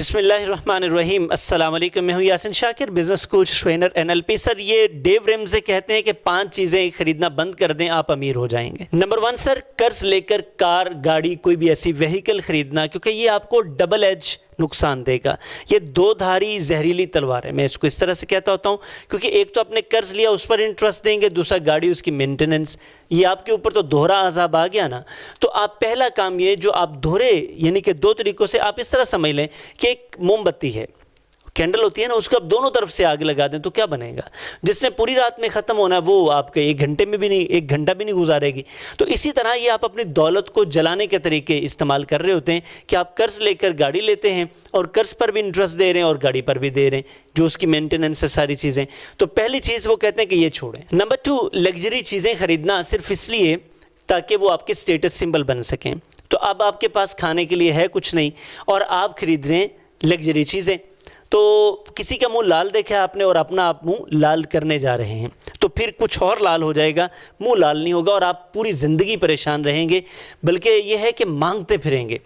बिस्मिल्लाहिर्रहमानिर्रहीम। अस्सलाम वालेकुम। मैं हूँ Yasin Shakir, business coach, trainer, NLP। Sir, ये डेव रेमजे कहते हैं कि 5 चीज़ें खरीदना बंद कर दें, आप अमीर हो जाएंगे। नंबर 1 सर, कर्ज लेकर कार, गाड़ी, कोई भी ऐसी व्हीकल खरीदना, क्योंकि ये आपको डबल एज नुकसान देगा। ये दो धारी जहरीली तलवार है, मैं इसको इस तरह से कहता होता हूँ, क्योंकि एक तो आपने कर्ज लिया, उस पर इंटरेस्ट देंगे, दूसरा गाड़ी, उसकी मेंटेनेंस, ये आपके ऊपर तो दोहरा अजाब आ गया ना। तो आप पहला काम ये जो आप दोहरे यानी कि 2 तरीक़ों से आप इस तरह समझ लें कि एक मोमबत्ती है, कैंडल होती है ना, उसको आप दोनों तरफ से आग लगा दें तो क्या बनेगा। जिसने पूरी रात में ख़त्म होना है वो आपके 1 घंटे में भी नहीं, 1 घंटा भी नहीं गुजारेगी। तो इसी तरह ये आप अपनी दौलत को जलाने के तरीके इस्तेमाल कर रहे होते हैं कि आप कर्ज लेकर गाड़ी लेते हैं और कर्ज पर भी इंटरेस्ट दे रहे हैं और गाड़ी पर भी दे रहे हैं, जो उसकी मेंटेनेंस है, सारी चीज़ें। तो पहली चीज़ वो कहते हैं कि ये छोड़ें। नंबर 2, लग्जरी चीज़ें ख़रीदना सिर्फ इसलिए ताकि वो आपके स्टेटस सिंबल बन सकें। तो अब आपके पास खाने के लिए है कुछ नहीं और आप खरीद रहे हैं लग्जरी चीज़ें, तो किसी का मुंह लाल देखा आपने और अपना आप मुंह लाल करने जा रहे हैं, तो फिर कुछ और लाल हो जाएगा, मुंह लाल नहीं होगा और आप पूरी ज़िंदगी परेशान रहेंगे, बल्कि यह है कि मांगते फिरेंगे,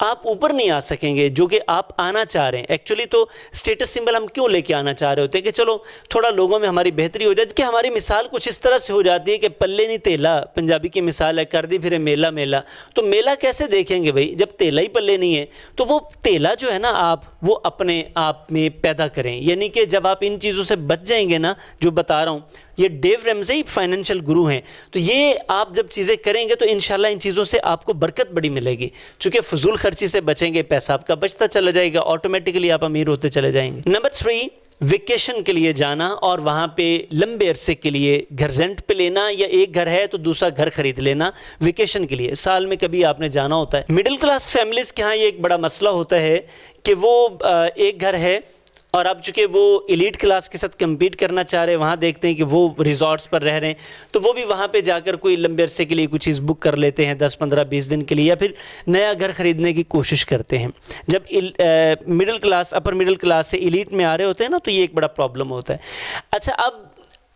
आप ऊपर नहीं आ सकेंगे जो कि आप आना चाह रहे हैं। एक्चुअली तो स्टेटस सिंबल हम क्यों लेके आना चाह रहे होते हैं कि चलो थोड़ा लोगों में हमारी बेहतरी हो जाए, कि हमारी मिसाल कुछ इस तरह से हो जाती है कि पल्ले नहीं तेला, पंजाबी की मिसाल है, कर दी फिर मेला मेला। तो मेला कैसे देखेंगे भाई, जब तेला ही पल्ले नहीं है। तो वो तेला जो है ना, आप वो अपने आप में पैदा करें, यानी कि जब आप इन चीज़ों से बच जाएंगे ना, जो बता रहा हूँ, ये डेव रेमजे फाइनेंशियल गुरु हैं, तो ये आप जब चीज़ें करेंगे तो इंशाल्लाह इन चीज़ों से आपको बरकत बड़ी मिलेगी, क्योंकि फजूल खर्ची से बचेंगे, पैसा आपका बचता चला जाएगा, ऑटोमेटिकली आप अमीर होते चले जाएंगे। नंबर 3, वेकेशन के लिए जाना और वहाँ पे लंबे अरसे के लिए घर रेंट पे लेना, या एक घर है तो दूसरा घर खरीद लेना वेकेशन के लिए। साल में कभी आपने जाना होता है। मिडिल क्लास फैमिलीज़ के यहाँ ये एक बड़ा मसला होता है कि वो एक घर है और अब चूँकि वो एलीट क्लास के साथ कम्पीट करना चाह रहे हैं, वहाँ देखते हैं कि वो रिजॉर्ट्स पर रह रहे हैं, तो वो भी वहाँ पे जाकर कोई लंबे अरसे के लिए कुछ चीज़ बुक कर लेते हैं 10, 15, 20 दिन के लिए, या फिर नया घर ख़रीदने की कोशिश करते हैं। जब middle class, upper middle class से एलीट में आ रहे होते हैं ना, तो ये एक बड़ा प्रॉब्लम होता है। अच्छा, अब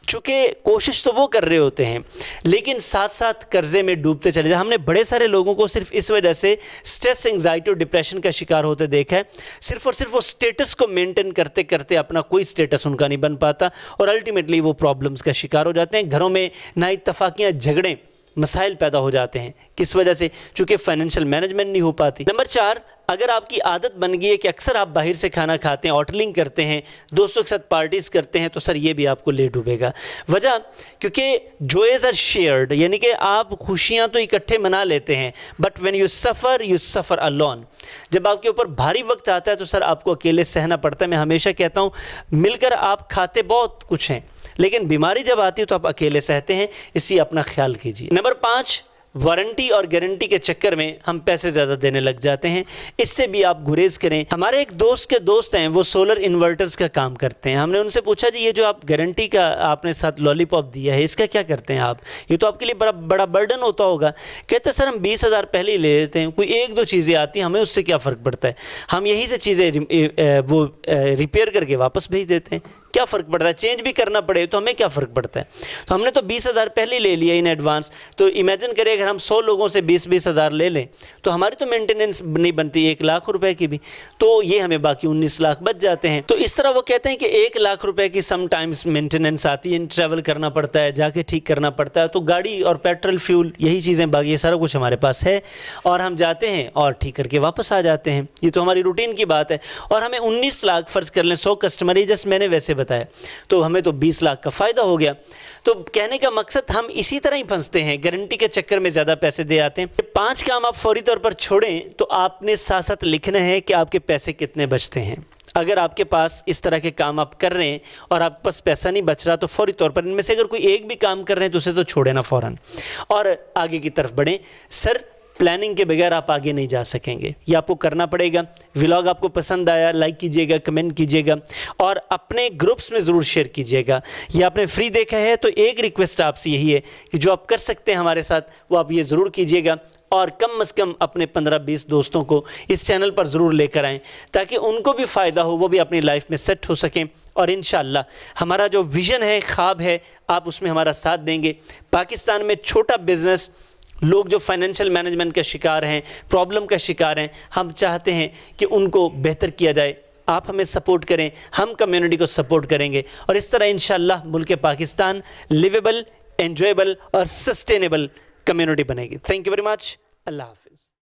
चूँकि कोशिश तो वो कर रहे होते हैं, लेकिन साथ साथ कर्जे में डूबते चले जाए। हमने बड़े सारे लोगों को सिर्फ इस वजह से स्ट्रेस, एंग्जाइटी और डिप्रेशन का शिकार होते देखा है। सिर्फ और सिर्फ वो स्टेटस को मेंटेन करते करते अपना कोई स्टेटस उनका नहीं बन पाता और अल्टीमेटली वो प्रॉब्लम्स का शिकार हो जाते हैं। घरों में नाइत्तफाकियाँ, झगड़े, मसाइल पैदा हो जाते हैं। किस वजह से? चूँकि फाइनेंशियल मैनेजमेंट नहीं हो पाती। नंबर 4, अगर आपकी आदत बन गई है कि अक्सर आप बाहर से खाना खाते हैं, होटलिंग करते हैं, दोस्तों के साथ पार्टीज़ करते हैं, तो सर ये भी आपको ले डूबेगा। वजह, क्योंकि जॉयज़ आर शेयर्ड, यानी कि आप खुशियाँ तो इकट्ठे मना लेते हैं, but when you suffer alone. जब आपके ऊपर भारी वक्त आता है तो सर आपको अकेले सहना पड़ता है। मैं हमेशा कहता हूँ, मिलकर आप खाते बहुत कुछ हैं, लेकिन बीमारी जब आती है तो आप अकेले सहते हैं, इसी अपना ख्याल कीजिए। नंबर 5, वारंटी और गारंटी के चक्कर में हम पैसे ज़्यादा देने लग जाते हैं, इससे भी आप गुरेज करें। हमारे एक दोस्त के दोस्त हैं, वो सोलर इन्वर्टर्स का काम करते हैं। हमने उनसे पूछा, जी ये जो आप गारंटी का आपने साथ लॉलीपॉप दिया है, इसका क्या करते हैं आप? ये तो आपके लिए बड़ा बर्डन होता होगा। कहते हैं सर हम 20,000 पहले ही ले लेते हैं, कोई 1-2 चीज़ें आती हैं, हमें उससे क्या फ़र्क पड़ता है, हम यहीं से चीज़ें रिपेयर करके वापस भेज देते हैं, क्या फ़र्क पड़ता है, चेंज भी करना पड़े तो हमें क्या फ़र्क पड़ता है। तो हमने तो 20,000 पहले ही ले लिया इन एडवांस। तो इमेजिन करें अगर हम 100 लोगों से 20-20 हज़ार ले लें तो हमारी तो मेंटेनेंस नहीं बनती 1 लाख रुपए की भी, तो ये हमें बाकी 19 लाख बच जाते हैं। तो इस तरह वो कहते हैं कि 1 लाख रुपए की समटाइम्स मेंटेनेंस आती है, ट्रैवल करना पड़ता है, जाके ठीक करना पड़ता है। तो गाड़ी और पेट्रोल फ्यूल यही चीज़ें, बाकी ये सारा कुछ हमारे पास है और हम जाते हैं और ठीक करके वापस आ जाते हैं। ये तो हमारी रूटीन की बात है। और हमें 19 लाख फ़र्ज़ कर लें, 100 कस्टमर ही जस्ट मैंने वैसे बताया, तो हमें तो 20 लाख का फ़ायदा हो गया। तो कहने का मकसद, हम इसी तरह ही फंसते हैं, गारंटी के चक्कर में ज़्यादा पैसे दे आते हैं। 5 काम आप फौरी तौर पर छोड़ें तो आपने साथ साथ लिखना है कि आपके पैसे कितने बचते हैं। अगर आपके पास इस तरह के काम आप कर रहे हैं और आपके पास पैसा नहीं बच रहा, तो फौरी तौर पर इनमें से अगर कोई एक भी काम कर रहे हैं तो उसे तो छोड़े ना फ़ौरन, और आगे की तरफ बढ़ें। सर, प्लानिंग के बगैर आप आगे नहीं जा सकेंगे, ये आपको करना पड़ेगा। व्लॉग आपको पसंद आया, लाइक कीजिएगा, कमेंट कीजिएगा और अपने ग्रुप्स में ज़रूर शेयर कीजिएगा। ये आपने फ्री देखा है तो एक रिक्वेस्ट आपसे यही है कि जो आप कर सकते हैं हमारे साथ, वो आप ये ज़रूर कीजिएगा और कम से कम अपने 15-20 दोस्तों को इस चैनल पर ज़रूर लेकर आएँ, ताकि उनको भी फ़ायदा हो, वो भी अपनी लाइफ में सेट हो सकें। और इंशाअल्लाह हमारा जो विज़न है, ख्वाब है, आप उसमें हमारा साथ देंगे। पाकिस्तान में छोटा बिज़नेस लोग जो फाइनेंशियल मैनेजमेंट का शिकार हैं, प्रॉब्लम का शिकार हैं, हम चाहते हैं कि उनको बेहतर किया जाए। आप हमें सपोर्ट करें, हम कम्युनिटी को सपोर्ट करेंगे और इस तरह इंशाअल्लाह मुल्क पाकिस्तान लिवेबल, एंजॉयबल और सस्टेनेबल कम्युनिटी बनेगी। Thank you very much. Allah हाफिज़।